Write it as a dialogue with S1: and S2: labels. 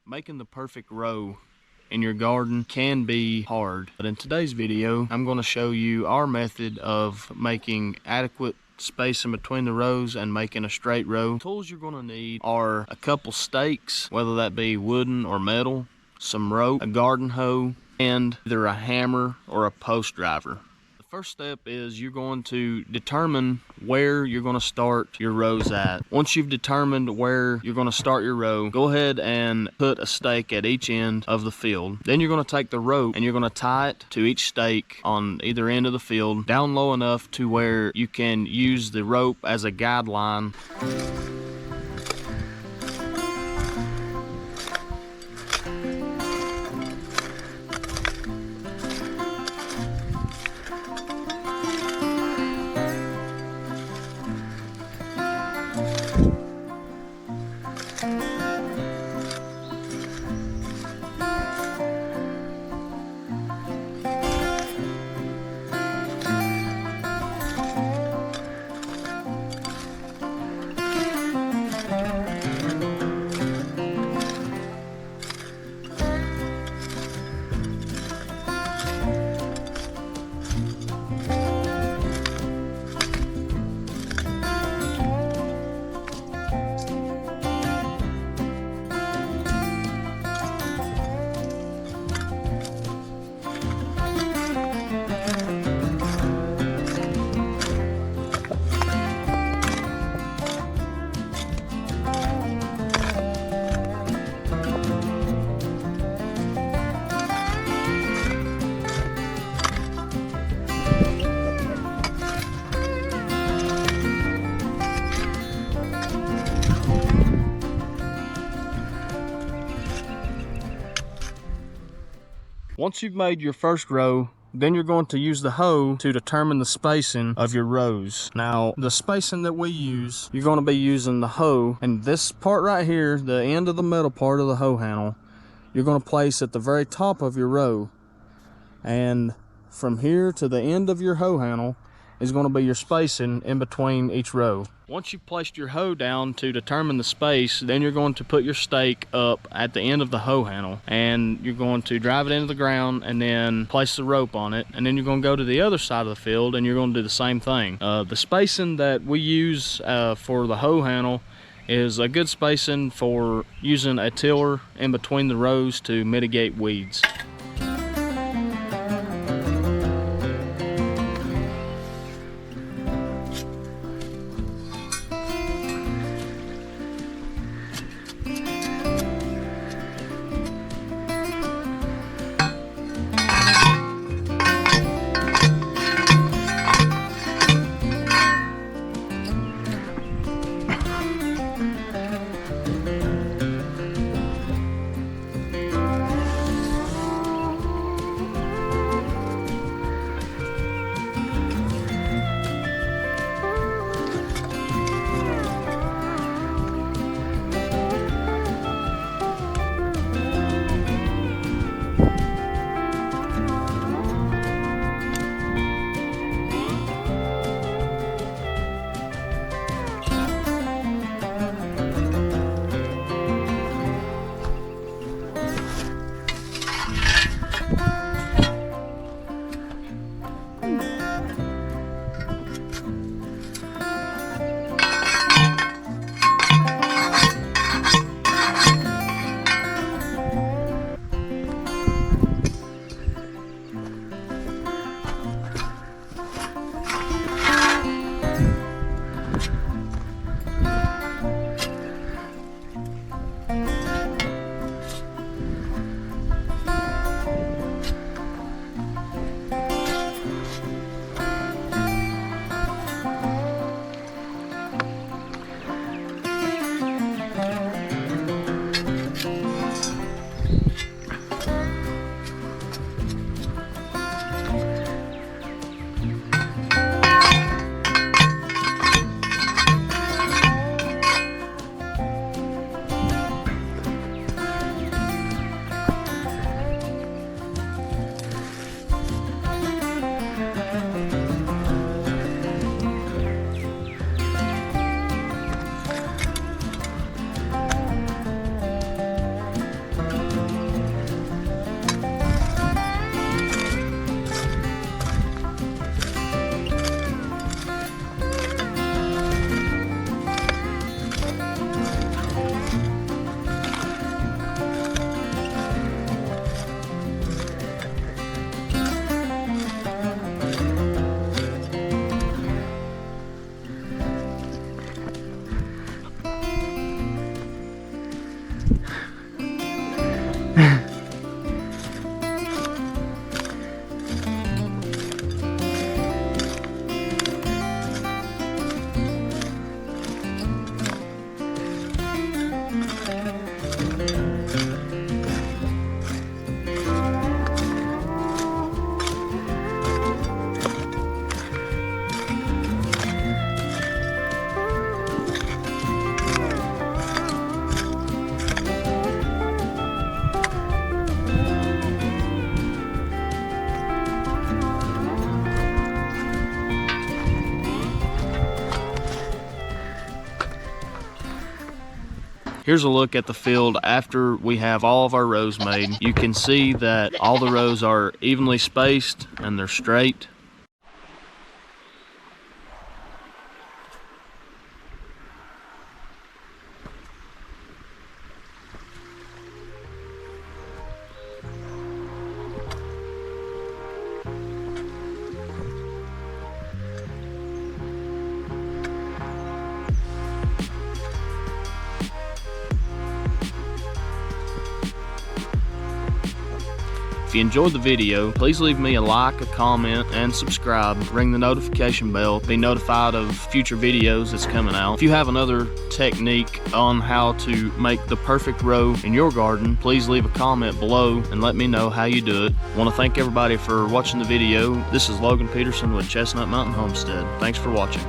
S1: Making the perfect row in your garden can be hard, but in today's video I'm going to show you our method of making adequate space in between the rows and making a straight row. The tools you're going to need are a couple stakes, whether that be wooden or metal, some rope, a garden hoe, and either a hammer or a post driver. First step is you're going to determine where you're going to start your rows at. Once you've determined where you're going to start your row, go ahead and put a stake at each end of the field. Then you're going to take the rope and you're going to tie it to each stake on either end of the field down low enough to where you can use the rope as a guideline. Once you've made your first row, then you're going to use the hoe to determine the spacing of your rows. Now, the spacing that we use, you're going to be using the hoe, and this part right here, the end of the middle part of the hoe handle, you're going to place at the very top of your row. And from here to the end of your hoe handle is going to be your spacing in between each row. Once you've placed your hoe down to determine the space, then you're going to put your stake up at the end of the hoe handle, and you're going to drive it into the ground and then place the rope on it, and then you're going to go to the other side of the field and you're going to do the same thing. The spacing that we use for the hoe handle is a good spacing for using a tiller in between the rows to mitigate weeds. Here's a look at the field after we have all of our rows made. You can see that all the rows are evenly spaced and they're straight. If you enjoyed the video, please leave me a like, a comment, and subscribe. Ring the notification bell, be notified of future videos that's coming out. If you have another technique on how to make the perfect row in your garden, please leave a comment below and let me know how you do it. I want to thank everybody for watching the video. This is Logan Peterson with Chestnut Mountain Homestead. Thanks for watching.